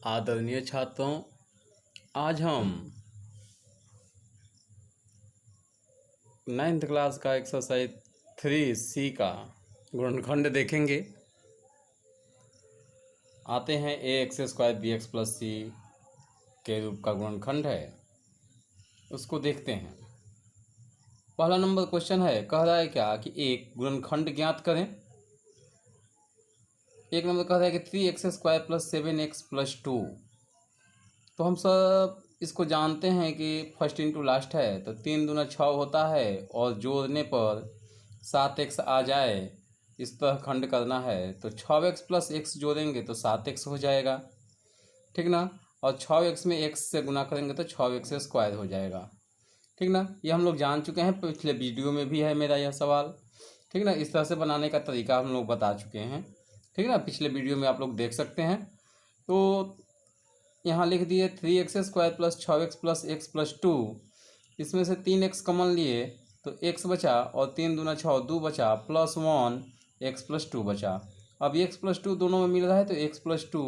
आदरणीय छात्रों, आज हम 9th क्लास का एक्सरसाइज 3C का गुणनखंड देखेंगे। आते हैं ax² bx + c के रूप का गुणनखंड है, उसको देखते हैं। पहला नंबर क्वेश्चन है, कह रहा है क्या कि एक गुणनखंड ज्ञात करें। एक नंबर कह रहा है कि 3x² + 7x + 2। तो हम सब इसको जानते हैं कि फर्स्ट इंटू लास्ट है, तो 3 दूना 6 होता है और जोड़ने पर 7x आ जाए, इस तरह खंड करना है। तो 6x + x जोड़ेंगे तो 7x हो जाएगा, ठीक ना। और 6x में x से गुना करेंगे तो 6x² हो जाएगा, ठीक ना। ये हम लोग जान चुके हैं, पिछले वीडियो में भी है मेरा यह सवाल, ठीक ना। इस तरह से बनाने का तरीका हम लोग बता चुके हैं, ठीक ना। पिछले वीडियो में आप लोग देख सकते हैं। तो यहाँ लिख दिए 3x² + 6x + x + 2। इसमें से 3x कॉमन लिए तो x बचा और 3 दूना 6 2 बचा +1 x + 2 बचा। अब x + 2 दोनों में मिल रहा है तो x + 2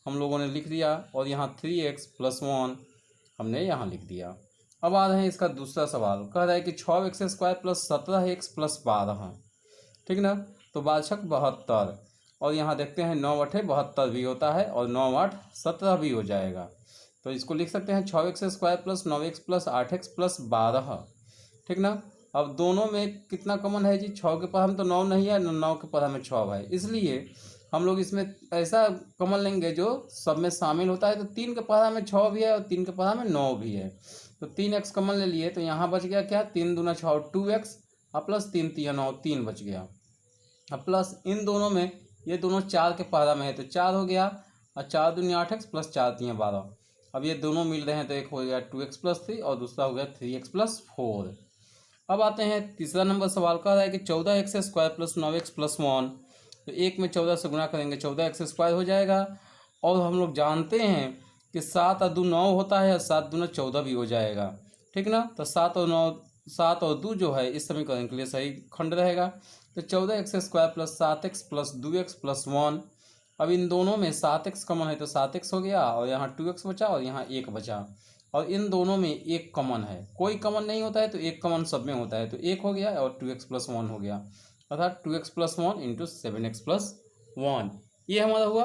हम लोगों ने लिख दिया और यहाँ 3x + 1 हमने यहाँ लिख दिया। अब आ रहे हैं इसका दूसरा सवाल, कह रहा है कि 6x² + 17x + 12, ठीक ना। तो 72 और यहाँ देखते हैं 9 8 72 भी होता है और 9 8 17 भी हो जाएगा। तो इसको लिख सकते हैं 6x² + 9x + 8x + 12, ठीक ना। अब दोनों में कितना कॉमन है जी, 6 के पदम तो 9 नहीं है, 9 के पदम में 6 है, इसलिए हम लोग इसमें ऐसा कॉमन लेंगे जो सब में शामिल होता है। तो 3 के पदम में 6 भी है और 3 के पदम में 9 भी है, तो 3x कॉमन ले लिए तो यहाँ बच गया क्या, 3 दूना 6 2x और +3 3 9 3 बच गया। अब प्लस इन दोनों में ये दोनों 4 के पहला में है तो 4 हो गया और 4 दूनी 8x + 4 3 12। अब ये दोनों मिल रहे हैं तो एक हो गया 2x + 3 और दूसरा हो गया 3x + 4। अब आते हैं तीसरा नंबर सवाल, कह रहा है कि 14x² + 9x + 1। तो एक में 14 से गुना करेंगे 14x² हो जाएगा। और हम लोग जानते हैं कि 7 और 2 9 होता है और 7 दूना 14 भी हो जाएगा, ठीक ना। तो 7 और 2 जो है इस समीकरण के लिए सही खंड रहेगा। तो 14x² + 7x + 2x + 1। अब इन दोनों में 7x कॉमन है तो 7x हो गया और यहाँ 2x बचा और यहाँ 1 बचा। और इन दोनों में एक कॉमन है, कोई कॉमन नहीं होता है तो एक कॉमन सब में होता है, तो 1 हो गया और 2x + 1 हो गया, अर्थात 2x + 1 × 7x + 1 ये हमारा हुआ।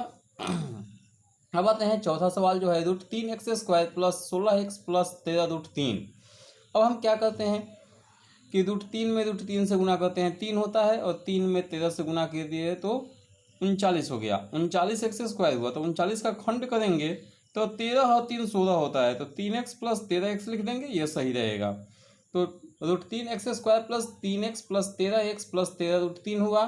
अब आते हैं चौथा सवाल जो है, √3x² + 16x + 13√3। अब हम क्या करते हैं कि √3 में √3 से गुना करते हैं 3 होता है और 3 में 13 से गुना कर दिए तो 39 हो गया। 39x² हुआ तो 39 का खंड करेंगे तो 13 और 3 16 होता है, तो 3x + 13x लिख देंगे, ये सही रहेगा। तो √3x² + 3x + 13x + 13√3 हुआ।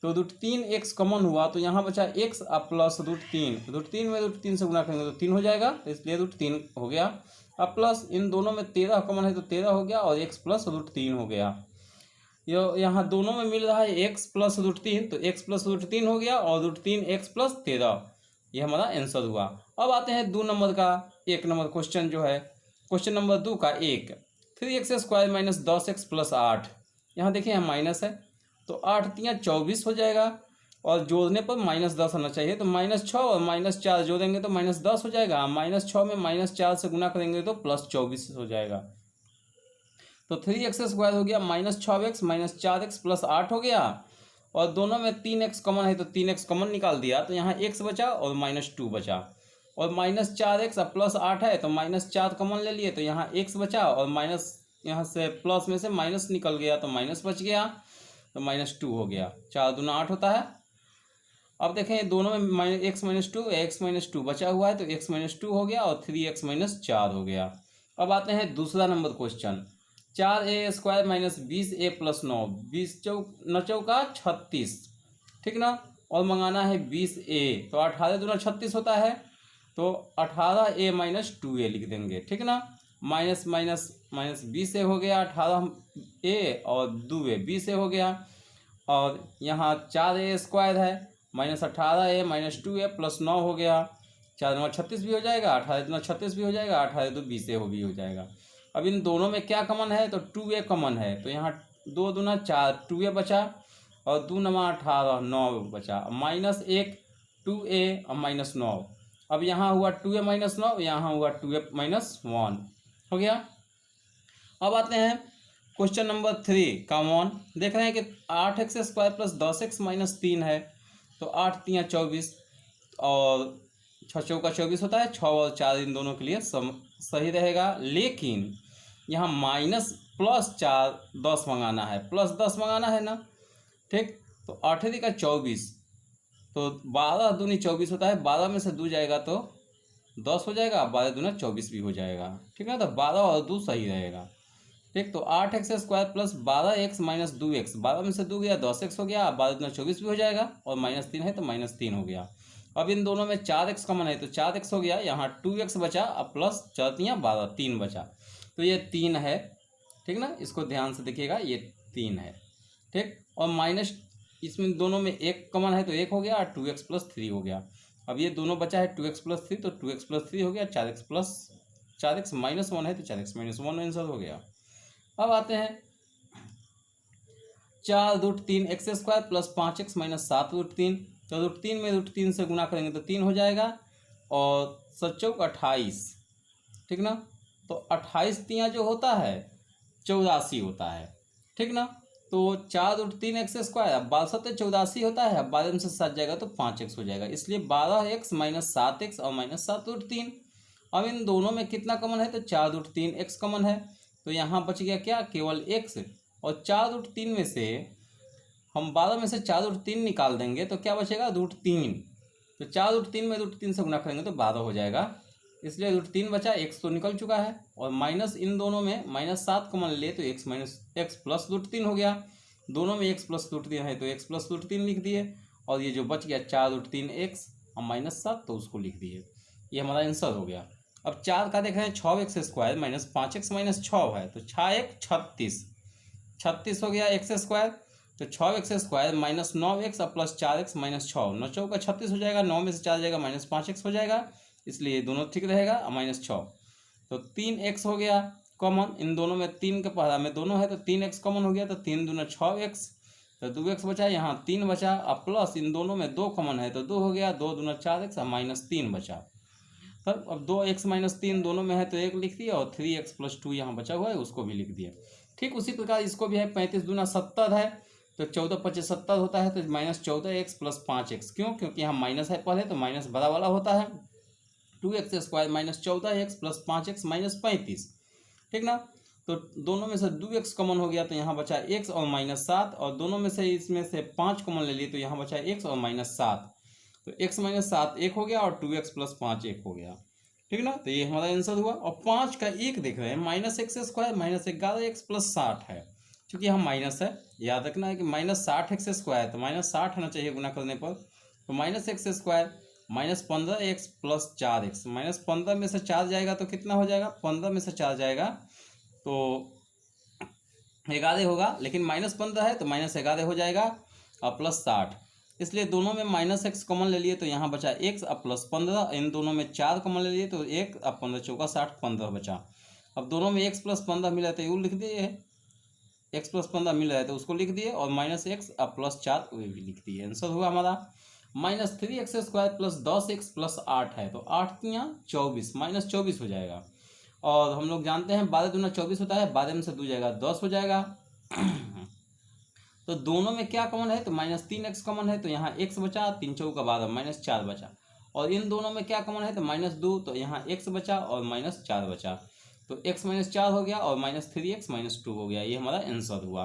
तो √3x कॉमन हुआ तो यहाँ बचा x और प्लस √3। √3 में √3 से गुना करेंगे तो 3 हो जाएगा, तो इसलिए √3 हो गया। अब प्लस इन दोनों में 13 कॉमन है तो 13 हो गया और x + √3 हो गया। यहाँ दोनों में मिल रहा है x + √3, तो x + √3 हो गया और √3x + 13, ये हमारा आंसर हुआ। अब आते हैं 2 नंबर का 1 नंबर क्वेश्चन जो है, क्वेश्चन नंबर 2 का 1, 3x² - 10x + 8। यहाँ देखिए यहाँ माइनस है तो 8 × 3 = 24 हो जाएगा और जोड़ने पर -10 होना चाहिए, तो -6 और -4 जोड़ेंगे तो -10 हो जाएगा। -6 में -4 से गुना करेंगे तो +24 हो जाएगा। तो 3x² हो गया -6x -4x + 8 हो गया और दोनों में 3x कॉमन है तो 3x कॉमन निकाल दिया, तो यहाँ x बचा और -2 बचा और -4x और +8 है तो -4 कॉमन ले लिए तो यहाँ x बचा और माइनस यहाँ से प्लस में से माइनस निकल गया तो माइनस बच गया, तो -2 हो गया। 4 दूना 8 होता है। अब देखें दोनों में x - 2 बचा हुआ है तो x - 2 हो गया और 3x - 4 हो गया। अब आते हैं दूसरा नंबर क्वेश्चन, 4a² - 20a + 9, 20 9 36, ठीक ना। और मंगाना है 20a, तो 18 दूना 36 होता है तो 18a - 2a लिख देंगे, ठीक ना। माइनस माइनस माइनस 20a हो गया, 18a और 2a 20a हो गया। और यहाँ 4a² है -18a - 2a + 9 हो गया, 4 दूना 36 भी हो जाएगा, 18 दूना 36 भी हो जाएगा, 18 2 20a भी हो जाएगा। अब इन दोनों में क्या कॉमन है, तो 2a कॉमन है, तो यहाँ 2 दूना 4 2a बचा और 2 9 18 9 बचा, -1 2a और माइनस 9। अब यहाँ हुआ 2a माइनस 9, यहाँ हुआ 2a माइनस 1 हो गया। अब आते हैं क्वेश्चन नंबर 3 कॉमन। देख रहे हैं कि 8x² प्लस 10x माइनस 3 है, तो 8 3 24 और 6 चौका 24 होता है। 6 और 4 इन दोनों के लिए सही रहेगा, लेकिन यहाँ माइनस प्लस 4 10 मंगाना है, प्लस 10 मंगाना है ना। ठीक, तो 8 का 24, तो 12 दूनी 24 होता है। 12 में से 2 जाएगा तो 10 हो जाएगा, 12 दूना 24 भी हो जाएगा। ठीक है, तो 12 और 2 सही रहेगा। ठीक, तो 8x² plus 12x minus 2x, 12 में से 2 गया 10x हो गया, 12 दूना 24 भी हो जाएगा, और माइनस 3 है तो माइनस 3 हो गया। अब इन दोनों में 4x कॉमन है तो 4x हो गया, यहाँ 2x बचा, अब प्लस 4 12 3 बचा, तो ये 3 है। ठीक ना, इसको ध्यान से देखिएगा, ये 3 है। ठीक, और माइनस इसमें दोनों में 1 कॉमन है तो 1 हो गया, और 2x प्लस 3 हो गया। अब ये दोनों बचा है 2x प्लस 3, तो 2x प्लस 3 हो गया, 4x माइनस 1 है तो 4x माइनस 1 आंसर हो गया। अब आते हैं 4 root 3 x² plus 5x minus 7 root 3, तो रूट 3 में रूट 3 से गुना करेंगे तो 3 हो जाएगा, और 7 चौक 28। ठीक ना, तो 28 तियाँ जो होता है 84 होता है। ठीक ना, तो 4 रूट 3 x², अब 12 7 84 होता है, अब 12 में से 7 जाएगा तो 5x हो जाएगा, इसलिए 12x माइनस 7x और माइनस 7 रूट 3। अब इन दोनों में कितना कॉमन है तो 4 रूट 3 x कॉमन है, तो यहाँ बच गया क्या, केवल x। और 4 रूट 3 में से हम 12 में से 4 रूट 3 निकाल देंगे तो क्या बचेगा, रूट 3। तो 4 रूट 3 में रूट 3 से गुना करेंगे तो 12 हो जाएगा, इसलिए रूट 3 बचा, x तो निकल चुका है। और माइनस इन दोनों में माइनस 7 कॉमन ले तो x minus x plus root 3 हो गया। दोनों में x प्लस रूट 3 है तो x प्लस रूट 3 लिख दिए, और ये जो बच गया 4 रूट 3 x और माइनस 7 तो उसको लिख दिए। ये हमारा आंसर हो गया। अब 4 का देख रहे हैं 6x² माइनस 5x माइनस 6 है, तो 6 1 36 हो गया x², तो 6x² माइनस 9x और प्लस 4x माइनस 6, 9 चौका 36 हो जाएगा, 9 में से 4 जाएगा माइनस 5x हो जाएगा, इसलिए दोनों ठीक रहेगा, माइनस 6। तो 3x हो गया कॉमन, इन दोनों में 3 के पहला में दोनों है तो 3x कॉमन हो गया, तो 3 दूना 6x, तो 2x बचा, यहाँ 3 बचा, अब प्लस इन दोनों में 2 कॉमन है तो 2 हो गया, 2 दूना 4x और माइनस 3 बचा। तब अब 2x माइनस 3 दोनों में है तो 1 लिख दिया, और 3x प्लस 2 यहाँ बचा हुआ है उसको भी लिख दिया। ठीक उसी प्रकार इसको भी है, 35 दूना 70 है, तो 14 25 70 होता है, तो माइनस 14x प्लस 5x, क्यों, क्योंकि यहाँ माइनस है पहले, तो माइनस बड़ा वाला होता है। 2x² minus 14x plus 5x minus 35। ठीक ना, तो दोनों में से 2x कॉमन हो गया, तो यहाँ बचा x और माइनस 7, और दोनों में से इसमें से 5 कॉमन ले लिए तो यहाँ बचा x और माइनस 7, तो x माइनस 7 1 हो गया, और 2x प्लस 5 1 हो गया। ठीक ना, तो ये हमारा आंसर हुआ। और 5 का 1 देख रहे हैं, minus x² minus 11x plus 60 है, क्योंकि यहाँ माइनस है, याद रखना है कि माइनस 60x², तो माइनस 60 होना चाहिए गुना करने पर, तो minus x² minus 15x plus 4x, minus 15 में से 4 जाएगा तो कितना हो जाएगा, 15 में से 4 जाएगा तो 11 होगा, लेकिन माइनस 15 है तो माइनस 11 हो जाएगा, और प्लस 60, इसलिए दोनों में माइनस x कॉमन ले लिए तो यहाँ बचा x और प्लस 15, इन दोनों में 4 कॉमन ले लिए तो 1 और 15 चौका 60 15 बचा। अब दोनों में x प्लस 15 मिला तो यू लिख दिए, x प्लस 15 मिल रहा है तो उसको लिख दिए, और माइनस x और प्लस 4 वो भी लिख दिए। आंसर हुआ हमारा minus 3x² plus 10x plus 8 है, तो 8 तियाँ 24, माइनस 24 हो जाएगा। और हम लोग जानते हैं 12 दूना 24 होता है, 12 में से 2 जाएगा 10 हो जाएगा। तो दोनों में क्या कॉमन है तो माइनस 3x कॉमन है, तो यहाँ x बचा, 3 चौका 12 माइनस 4 बचा, और इन दोनों में क्या कॉमन है तो माइनस 2, तो यहाँ x बचा और माइनस 4 बचा, तो x माइनस 4 हो गया, और माइनस 3x माइनस 2 हो गया, ये हमारा आंसर हुआ।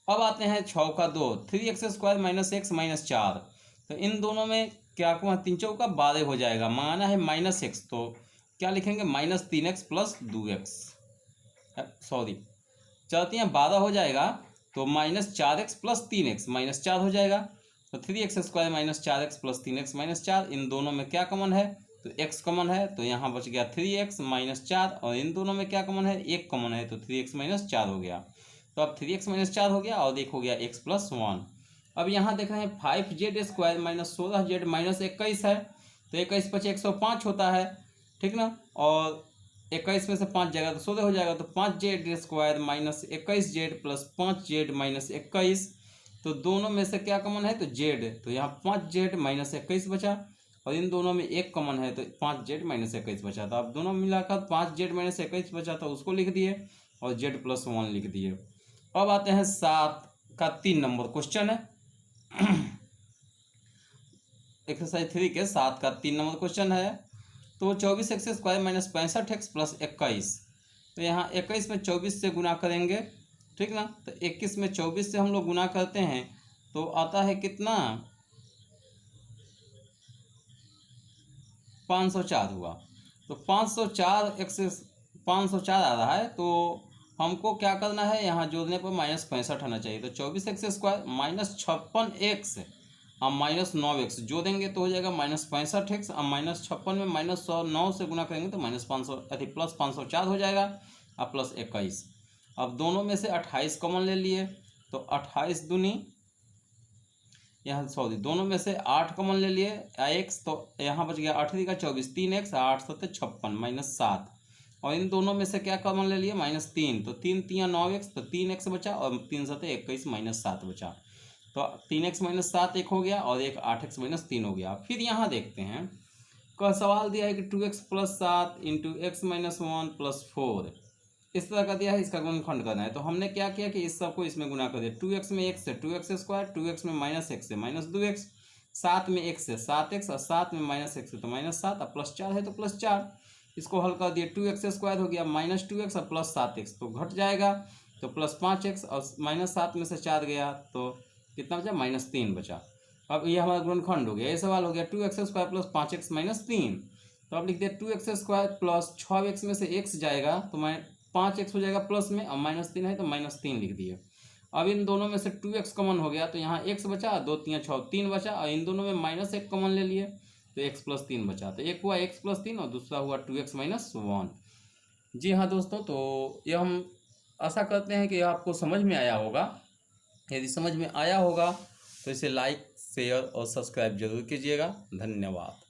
अब आते हैं 6 का 2, 3x² माइनस x माइनस 4, तो इन दोनों में क्या कॉमन, 3 चौका 12 हो जाएगा, माना है माइनस x, तो क्या लिखेंगे minus 3x plus 2x, sorry 4 12 हो जाएगा, तो minus 4x plus 3x minus 4 हो जाएगा, तो 3x² minus 4x plus 3x minus 4, इन दोनों में क्या कॉमन है तो x कॉमन है, तो यहाँ बच गया 3x माइनस 4, और इन दोनों में क्या कॉमन है 1 कॉमन है, तो 3x माइनस 4 हो गया, तो अब 3x माइनस 4 हो गया, और 1 हो गया x प्लस 1। अब यहाँ देख रहे हैं 5z² माइनस 16z माइनस 21 है, तो 21 पचे 105 होता है। ठीक ना, और 21 में से 5 जाएगा तो 16 हो जाएगा, तो 5z² minus 21z plus 5z minus 21, तो दोनों में से क्या कॉमन है तो z, तो यहाँ 5z माइनस 21 बचा, और इन दोनों में एक कॉमन है तो 5z माइनस 21 बचा। तो अब दोनों मिलाकर 5z माइनस 21 बचा था, उसको लिख दिए और z प्लस 1 लिख दिए। अब आते हैं 7 का 3 नंबर क्वेश्चन है। एक्सरसाइज 3 के 7 का 3 नंबर क्वेश्चन है। तो 24x² माइनस 65x प्लस 21। तो यहाँ 21 में 24 से गुना करेंगे, ठीक ना। तो 21 में 24 से हम लोग गुना करते हैं तो आता है कितना, 504 हुआ। तो 504 आ रहा है, तो हमको क्या करना है, यहाँ जोड़ने पर माइनस 65 आना चाहिए। तो 24x² माइनस 56x और माइनस 9x जोड़ेंगे तो हो जाएगा माइनस 65x और माइनस 56 में माइनस 9 से गुना करेंगे तो माइनस 500 प्लस 504 हो जाएगा और प्लस 21। अब दोनों में से 28 कॉमन ले लिए तो 28 दूनी, यहाँ सॉरी दोनों में से 8 कॉमन ले लिए x, तो यहाँ बच गया 8 का 24, 3x 8 7 56 माइनस 7। और इन दोनों में से क्या कॉमन ले लिए, माइनस 3, तो 3 3 9x, तो 3x बचा और 3 7 21 माइनस 7 बचा। तो 3x माइनस 7 एक हो गया और एक 8x माइनस 3 हो गया। फिर यहाँ देखते हैं का सवाल दिया है कि 2x plus 7 into x minus 1 plus 4 इस तरह का दिया है, इसका गुणनखंड करना है। तो हमने क्या किया कि इस सबको इसमें गुना कर दिया। 2x में x है 2x², 2x में माइनस x है माइनस 2x, 7 में x है 7x और 7 में माइनस x है तो माइनस 7 और प्लस 4 है तो प्लस 4। इसको हल कर दिए, 2x² हो गया माइनस 2x और प्लस 7x तो घट जाएगा तो प्लस 5x और माइनस 7 में से 4 गया तो कितना बचा, माइनस 3 बचा। अब ये हमारा गुणनखंड हो गया। ये सवाल हो गया 2x² प्लस 5x माइनस 3। तो अब लिख दिया 2x² प्लस 6x में से x जाएगा तो 5x हो जाएगा प्लस में और माइनस 3 है तो माइनस 3 लिख दिए। अब इन दोनों में से 2x कॉमन हो गया तो यहाँ x बचा, 2 3 6 3 बचा और इन दोनों में माइनस 1 कॉमन ले लिए तो x प्लस 3 बचा। तो एक हुआ x प्लस 3 और दूसरा हुआ 2x माइनस 1। जी हाँ दोस्तों, तो ये हम आशा करते हैं कि आपको समझ में आया होगा। यदि समझ में आया होगा तो इसे लाइक शेयर और सब्सक्राइब जरूर कीजिएगा। धन्यवाद।